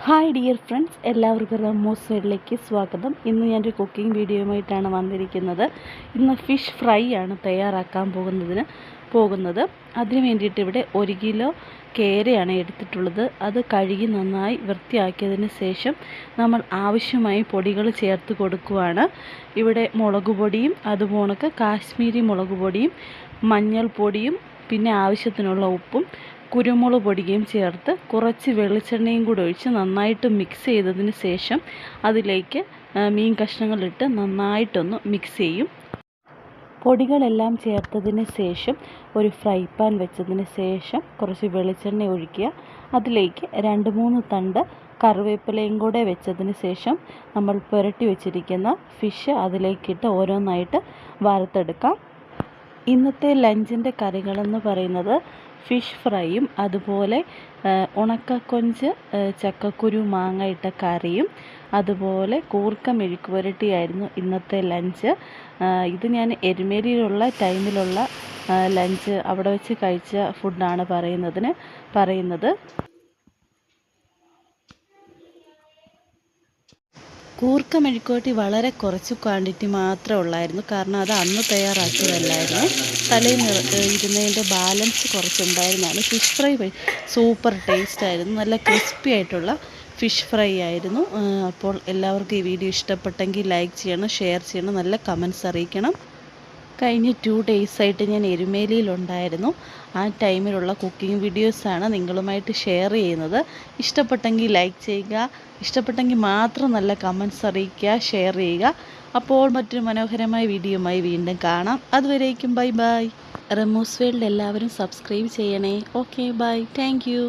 Hi dear friends, എല്ലാവർക്കും റമ്മോസ് വേൾഡിലേക്ക് സ്വാഗതം. ഇന്ന് ഞാനൊരു കുക്കിംഗ് വീഡിയോയുമായിട്ടാണ് വന്നിരിക്കുന്നത്. ഇന്ന് ഫിഷ് ഫ്രൈ ആണ് തയ്യാറാക്കാൻ പോകുന്നത്. അതിന് വേണ്ടിയിട്ട് ഇവിടെ 1 കിലോ കേരയാണ് എടുത്തിട്ടുള്ളത്. അത് കഴുകി നന്നായി വൃത്തിയാക്കിയതിന് ശേഷം നമ്മൾ ആവശ്യമായി പൊടികൾ ചേർത്ത് കൊടുക്കുകയാണ്. ഇവിടെ മുളക് പൊടിയും അതുപോലെ കാശ്മീരി മുളക് പൊടിയും മഞ്ഞൾപ്പൊടിയും പിന്നെ ആവശ്യത്തിനുള്ള ഉപ്പും കുരുമുളക് പൊടിയും ചേർത്ത് കുറച്ച് വെളിച്ചെണ്ണയും കൂടി ഒഴിച്ച് നന്നായിട്ട് മിക്സ് ചെയ്തതിന് ശേഷം അതിലേക്ക് മീൻ കഷ്ണങ്ങളിട്ട് നന്നായിട്ടൊന്ന് മിക്സ് ചെയ്യും. പൊടികളെല്ലാം ചേർത്തതിന് ശേഷം ഒരു ഫ്രൈ പാൻ വെച്ചതിന് ശേഷം കുറച്ച് വെളിച്ചെണ്ണ ഒഴിക്കുക. അതിലേക്ക് 2-3 തണ്ട് കറിവേപ്പിലയും കൂടെ വെച്ചതിന് ശേഷം നമ്മൾ പുരട്ടി വെച്ചിരിക്കുന്ന ഫിഷ് അതിലേക്കിട്ട് ഓരോന്നായിട്ട് വറുത്തെടുക്കാം. ഇന്നത്തെ ലഞ്ചിൻ്റെ കറികളെന്ന് പറയുന്നത് ഫിഷ് ഫ്രൈയും അതുപോലെ ഉണക്കക്കൊഞ്ച് ചക്കക്കുരു മാങ്ങ ഇട്ട കറിയും അതുപോലെ കൂർക്ക മെഴുക്ക് പുരട്ടിയായിരുന്നു ഇന്നത്തെ ലഞ്ച്. ഇത് ഞാൻ എരുമേലിയിലുള്ള ടൈമിലുള്ള ലഞ്ച് അവിടെ വെച്ച് കഴിച്ച ഫുഡാണ് പറയുന്നത്. കൂർക്ക മെഴുക്കുവരട്ടി വളരെ കുറച്ച് ക്വാണ്ടിറ്റി മാത്രമേ ഉള്ളായിരുന്നു. കാരണം അത് അന്ന് തയ്യാറാക്കിയതല്ലായിരുന്നു. തലേന്ന് ഇരുന്നതിൻ്റെ ബാലൻസ് കുറച്ചുണ്ടായിരുന്നതാണ്. ഫിഷ് ഫ്രൈ സൂപ്പർ ടേസ്റ്റായിരുന്നു. നല്ല ക്രിസ്പി ആയിട്ടുള്ള ഫിഷ് ഫ്രൈ ആയിരുന്നു. അപ്പോൾ എല്ലാവർക്കും ഈ വീഡിയോ ഇഷ്ടപ്പെട്ടെങ്കിൽ ലൈക്ക് ചെയ്യണം, ഷെയർ ചെയ്യണം, നല്ല കമൻസ് അറിയിക്കണം. കഴിഞ്ഞ 2 ഡേയ്സായിട്ട് ഞാൻ എരുമേലിയിലുണ്ടായിരുന്നു. ആ ടൈമിലുള്ള കുക്കിംഗ് വീഡിയോസാണ് നിങ്ങളുമായിട്ട് ഷെയർ ചെയ്യുന്നത്. ഇഷ്ടപ്പെട്ടെങ്കിൽ ലൈക്ക് ചെയ്യുക, ഇഷ്ടപ്പെട്ടെങ്കിൽ മാത്രം നല്ല കമൻസ് അറിയിക്കുക, ഷെയർ ചെയ്യുക. അപ്പോൾ മറ്റൊരു മനോഹരമായ വീഡിയോയുമായി വീണ്ടും കാണാം. അതുവരേക്കും ബൈ ബൈ. റമ്മോസ് വേൾഡ് എല്ലാവരും സബ്സ്ക്രൈബ് ചെയ്യണേ. Okay, bye, thank U.